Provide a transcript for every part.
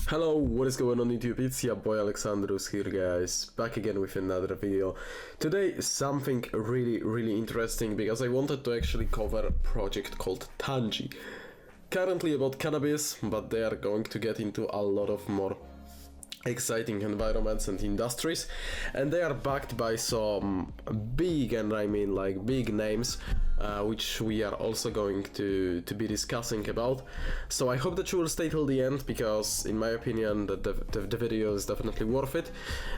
Hello, what is going on YouTube? It's your boy Alexandrus here, guys, back again with another video. Today something really interesting, because I wanted to actually cover a project called Tangi. Currently about cannabis, but they are going to get into a lot of more exciting environments and industries, and they are backed by some big, and I mean like big names, which we are also going to be discussing about. So I hope that you will stay till the end, because in my opinion the video is definitely worth it.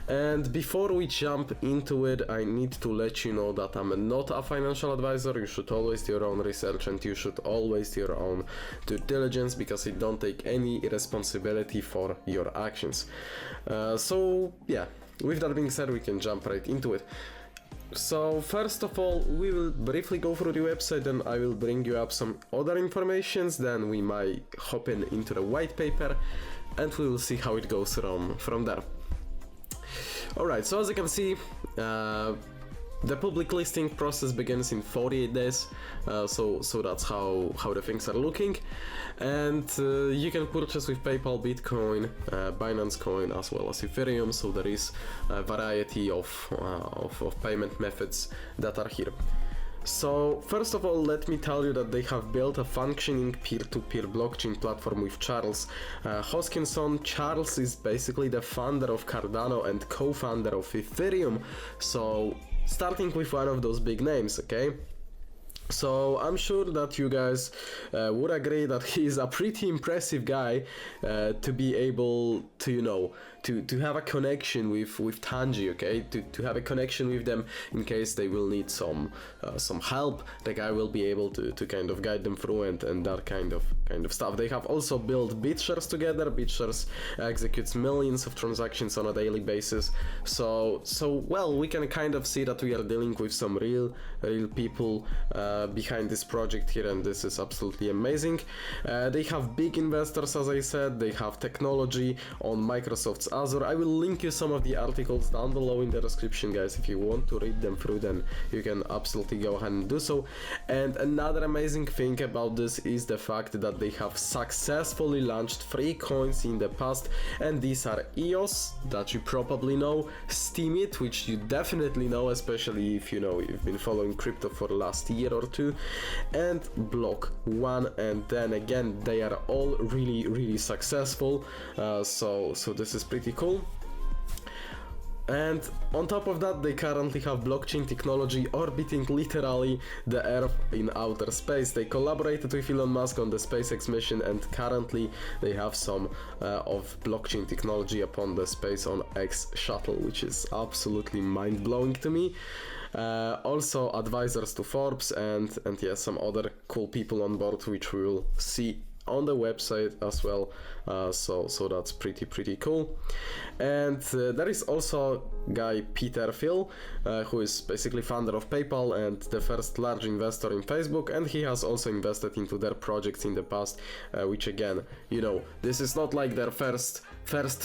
And before we jump into it, I need to let you know that I'm not a financial advisor. You should always do your own research, and you should always do your own due diligence, because I don't take any responsibility for your actions. So yeah, with that being said, we can jump right into it. So first of all, we will briefly go through the website, and I will bring you up some other informations, then we might hop into the white paper, and we will see how it goes from there. Alright, so as you can see, the public listing process begins in 48 days, so that's how the things are looking. And you can purchase with PayPal, Bitcoin, Binance Coin, as well as Ethereum, so there is a variety of payment methods that are here. So first of all, let me tell you that they have built a functioning peer-to-peer blockchain platform with Charles Hoskinson. Charles is basically the founder of Cardano and co-founder of Ethereum, so starting with one of those big names, okay? So I'm sure that you guys would agree that he's a pretty impressive guy to be able to, you know, to have a connection with Tangi, okay? To have a connection with them in case they will need some help. The guy will be able to kind of guide them through and that kind of stuff. They have also built BitShares together. BitShares executes millions of transactions on a daily basis. So well, we can kind of see that we are dealing with some real people behind this project here, and this is absolutely amazing. They have big investors, as I said. They have technology on Microsoft's Azure. I will link you some of the articles down below in the description, guys. If you want to read them through, then you can absolutely go ahead and do so. And another amazing thing about this is the fact that they have successfully launched 3 coins in the past, and these are EOS, that you probably know, Steemit, which you definitely know, especially if you know you've been following crypto for the last year or two, and Block One. And then again, they are all really successful, so this is pretty cool. And on top of that, they currently have blockchain technology orbiting literally the Earth in outer space. They collaborated with Elon Musk on the SpaceX mission, and currently they have some of blockchain technology upon the Space on X shuttle, which is absolutely mind-blowing to me. Also advisors to Forbes and yeah, some other cool people on board, which we will see on the website as well, so that's pretty cool. And there is also guy Peter Thiel, who is basically founder of PayPal and the first large investor in Facebook, and he has also invested into their projects in the past, which again, you know, this is not like their first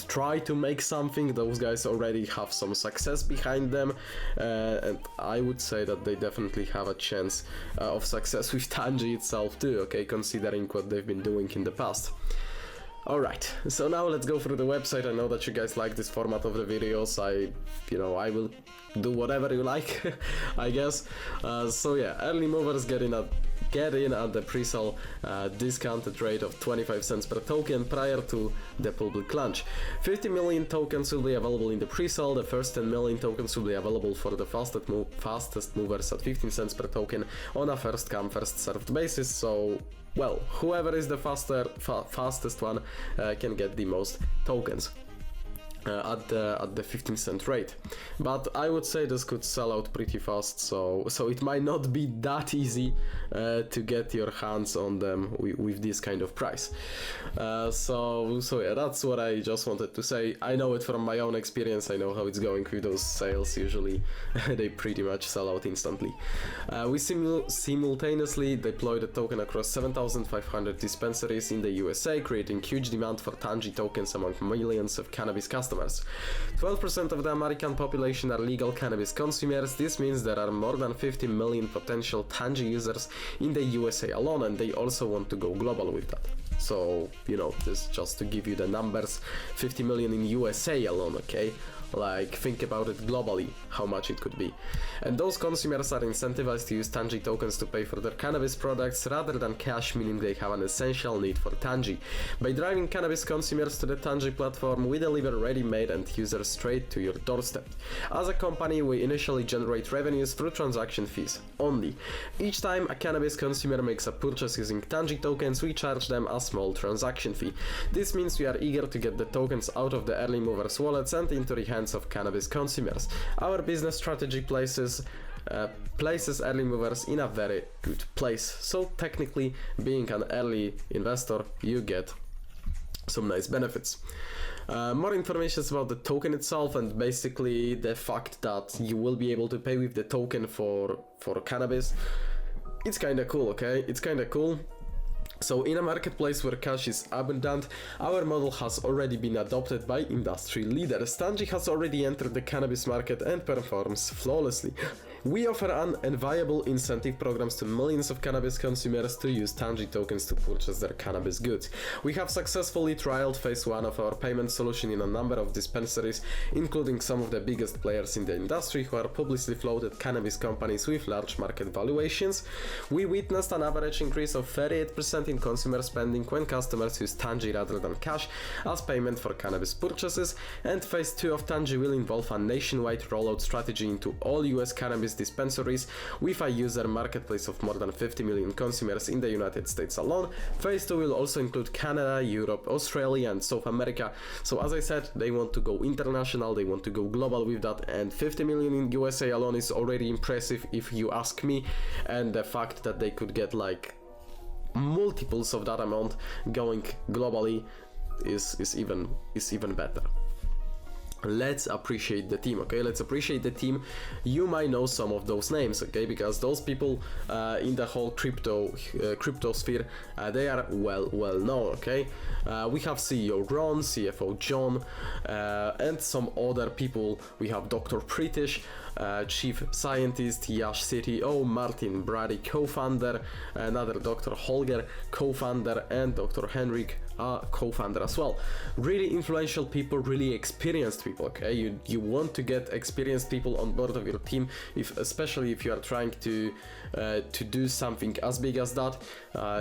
try to make something. Those guys already have some success behind them, and I would say that they definitely have a chance of success with Tangi itself too, okay, considering what they've been doing in the past. Alright, so now let's go through the website. I know that you guys like this format of the videos. I will do whatever you like, I guess. So yeah, early movers get in at the pre-sale discounted rate of 25 cents per token prior to the public launch. 50 million tokens will be available in the pre-sale. The first 10 million tokens will be available for the fastest movers at 15 cents per token on a first come first served basis. So well, whoever is the fastest one can get the most tokens at the 15 cent rate. But I would say this could sell out pretty fast, so it might not be that easy to get your hands on them with this kind of price. So yeah, that's what I just wanted to say. I know it from my own experience. I know how it's going with those sales. Usually they pretty much sell out instantly. We simultaneously deployed the token across 7,500 dispensaries in the USA, creating huge demand for Tangi tokens among millions of cannabis customers. 12% of the American population are legal cannabis consumers. This means there are more than 50 million potential Tangi users in the USA alone, and they also want to go global with that. So, you know, this just to give you the numbers, 50 million in USA alone, okay? Like, think about it globally, how much it could be. And those consumers are incentivized to use Tangi tokens to pay for their cannabis products rather than cash, meaning they have an essential need for Tangi. By driving cannabis consumers to the Tangi platform, we deliver ready-made and users straight to your doorstep. As a company, we initially generate revenues through transaction fees only. Each time a cannabis consumer makes a purchase using Tangi tokens, we charge them a small transaction fee. This means we are eager to get the tokens out of the early movers' wallets and into the hands of cannabis consumers. Our business strategy places early movers in a very good place. So technically, being an early investor, you get some nice benefits. More information about the token itself and basically the fact that you will be able to pay with the token for cannabis. It's kinda cool, okay? It's kinda cool. So in a marketplace where cash is abundant, our model has already been adopted by industry leaders. Tangi has already entered the cannabis market and performs flawlessly. We offer and viable incentive programs to millions of cannabis consumers to use Tangi tokens to purchase their cannabis goods. We have successfully trialed phase 1 of our payment solution in a number of dispensaries, including some of the biggest players in the industry who are publicly floated cannabis companies with large market valuations. We witnessed an average increase of 38% in consumer spending when customers use Tangi rather than cash as payment for cannabis purchases, and phase 2 of Tangi will involve a nationwide rollout strategy into all US cannabis dispensaries with a user marketplace of more than 50 million consumers in the United States alone. Phase 2 will also include Canada, Europe, Australia and South America. So as I said, they want to go international, they want to go global with that, and 50 million in USA alone is already impressive if you ask me, and the fact that they could get like multiples of that amount going globally is even better. Let's appreciate the team, okay? Let's appreciate the team. You might know some of those names, okay? Because those people in the whole crypto sphere, they are well known, okay? We have CEO Ron, CFO John, and some other people. We have Dr. Pritish, Chief Scientist, Yash CTO, Martin Brady, co-founder, another Dr. Holger, co-founder, and Dr. Henrik, co-founder as well. Really influential people, really experienced people, okay? You want to get experienced people on board of your team, especially if you are trying to do something as big as that.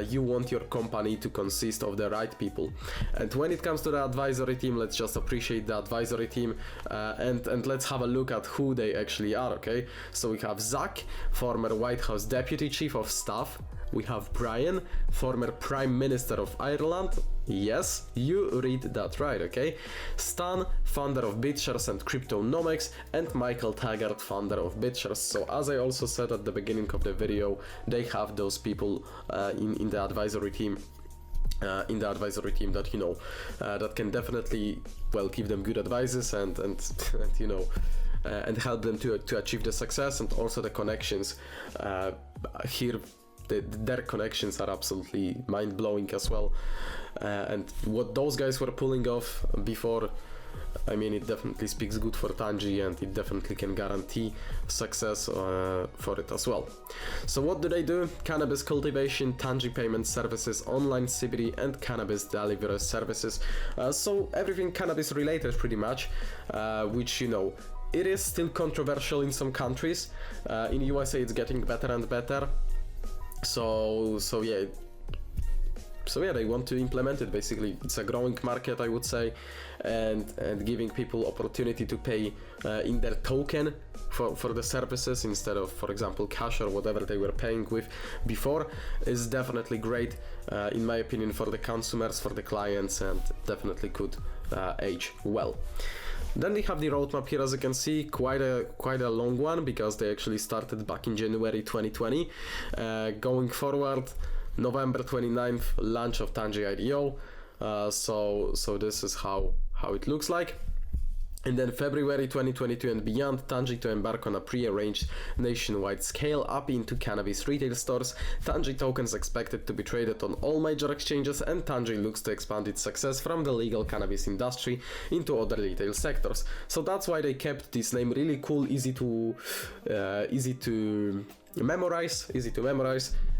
You want your company to consist of the right people. And when it comes to the advisory team, let's just appreciate the advisory team, and let's have a look at who they actually are, okay? So we have Zach, former White House Deputy Chief of Staff. We have Brian, former Prime Minister of Ireland. Yes, you read that right, okay? Stan, founder of BitShares and Cryptonomics, and Michael Taggart, founder of BitShares. So as I also said at the beginning of the video, they have those people in the advisory team. That, you know, that can definitely, well, give them good advices and you know, and help them to achieve the success, and also the connections here. Their connections are absolutely mind-blowing as well, and what those guys were pulling off before, I mean, it definitely speaks good for Tangi, and it definitely can guarantee success for it as well. So what do they do? Cannabis cultivation, Tangi payment services, online CBD, and cannabis delivery services. So everything cannabis related pretty much, which, you know, it is still controversial in some countries. In USA it's getting better and better. So yeah, they want to implement it. Basically, it's a growing market, I would say, and giving people opportunity to pay in their token for the services instead of, for example, cash or whatever they were paying with before is definitely great, in my opinion, for the consumers, for the clients, and definitely could age well. Then we have the roadmap here, as you can see, quite a long one, because they actually started back in January 2020. Going forward, November 29th, launch of Tangi IDO. So this is how it looks like. And then February 2022 and beyond, Tangi to embark on a pre-arranged nationwide scale up into cannabis retail stores. Tangi tokens expected to be traded on all major exchanges, and Tangi looks to expand its success from the legal cannabis industry into other retail sectors. So that's why they kept this name really cool, easy to memorize,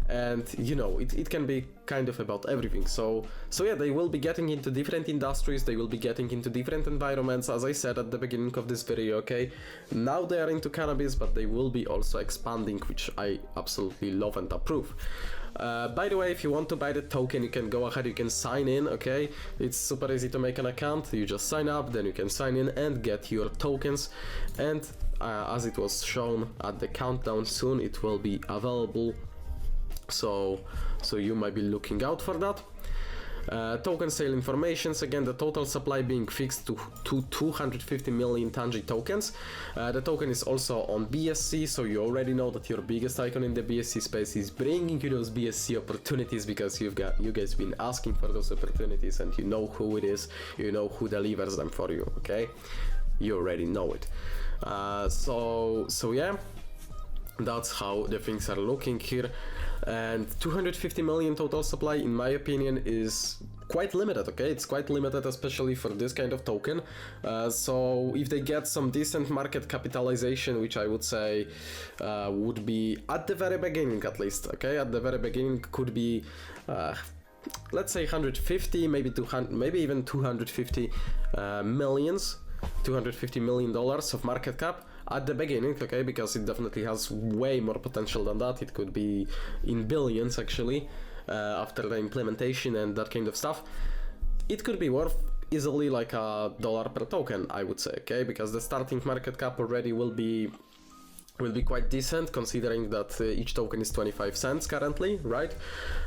and you know, it can be kind of about everything. So yeah, they will be getting into different industries, they will be getting into different environments, as I said at the beginning of this video. Okay, now they are into cannabis, but they will be also expanding, which I absolutely love and approve. By the way, if you want to buy the token, you can go ahead, you can sign in. Okay, it's super easy to make an account. You just sign up, then you can sign in and get your tokens. And as it was shown at the countdown, soon it will be available, so you might be looking out for that. Token sale informations, again, the total supply being fixed to 250 million Tangi tokens. The token is also on BSC, so you already know that your biggest icon in the BSC space is bringing you those BSC opportunities, because you guys been asking for those opportunities, and you know who it is, you know who delivers them for you. Okay, you already know it. So yeah, that's how the things are looking here. And 250 million total supply, in my opinion, is quite limited. Okay, it's quite limited, especially for this kind of token. So if they get some decent market capitalization, which I would say would be at the very beginning, at least, okay, at the very beginning, could be let's say 150, maybe 200, maybe even 250 millions, $250 million of market cap at the beginning, okay, because it definitely has way more potential than that. It could be in billions, actually, after the implementation and that kind of stuff. It could be worth easily like $1 per token, I would say, okay, because the starting market cap already will be quite decent, considering that each token is 25 cents currently, right?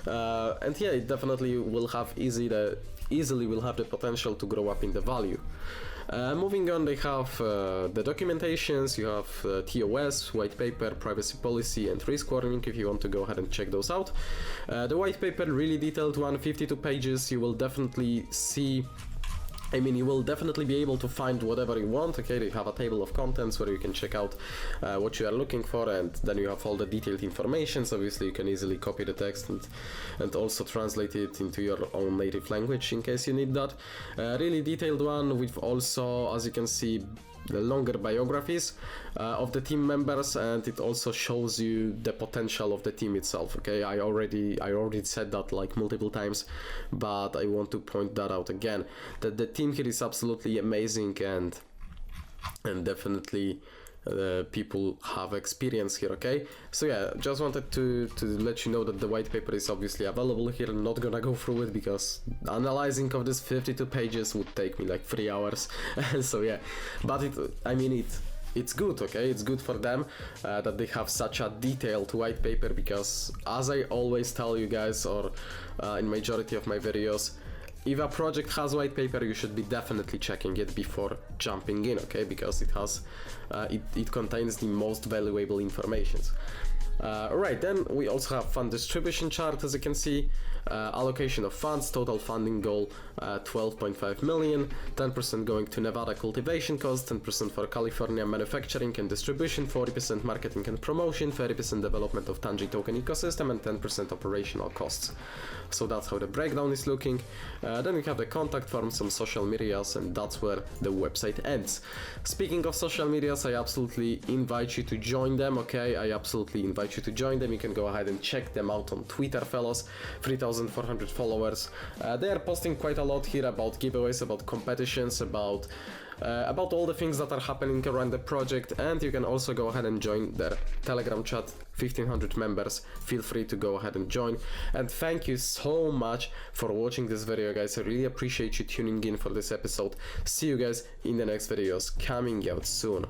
And yeah, it definitely will have easily will have the potential to grow up in the value. Moving on, they have the documentations, you have TOS, white paper, privacy policy, and risk warning, if you want to go ahead and check those out. The white paper, really detailed one, 52 pages. You will definitely see, I mean, you will definitely be able to find whatever you want. Okay, they have a table of contents where you can check out what you are looking for, and then you have all the detailed information. So obviously you can easily copy the text and also translate it into your own native language in case you need that. Really detailed one with also, as you can see, the longer biographies of the team members, and it also shows you the potential of the team itself. Okay, I already said that like multiple times, but I want to point that out again, that the team here is absolutely amazing, and definitely people have experience here. Okay, so yeah, just wanted to let you know that the white paper is obviously available here. I'm not gonna go through it because analyzing of this 52 pages would take me like 3 hours. So yeah, but it's good, okay? It's good for them that they have such a detailed white paper, because as I always tell you guys, or in majority of my videos, if a project has white paper, you should be definitely checking it before jumping in, okay? Because it has, it contains the most valuable informations. Alright, then we also have fund distribution chart, as you can see, allocation of funds, total funding goal 12.5 million, 10% going to Nevada cultivation cost, 10% for California manufacturing and distribution, 40% marketing and promotion, 30% development of Tangi token ecosystem, and 10% operational costs. So that's how the breakdown is looking. Then we have the contact form, some social medias, and that's where the website ends. Speaking of social medias, I absolutely invite you to join them, okay? I absolutely invite you to join them. You can go ahead and check them out on Twitter, fellows. 3,400 followers. They are posting quite a lot here about giveaways, about competitions, about all the things that are happening around the project, and you can also go ahead and join their Telegram chat. 1,500 members. Feel free to go ahead and join. And thank you so much for watching this video, guys. I really appreciate you tuning in for this episode. See you guys in the next videos coming out soon.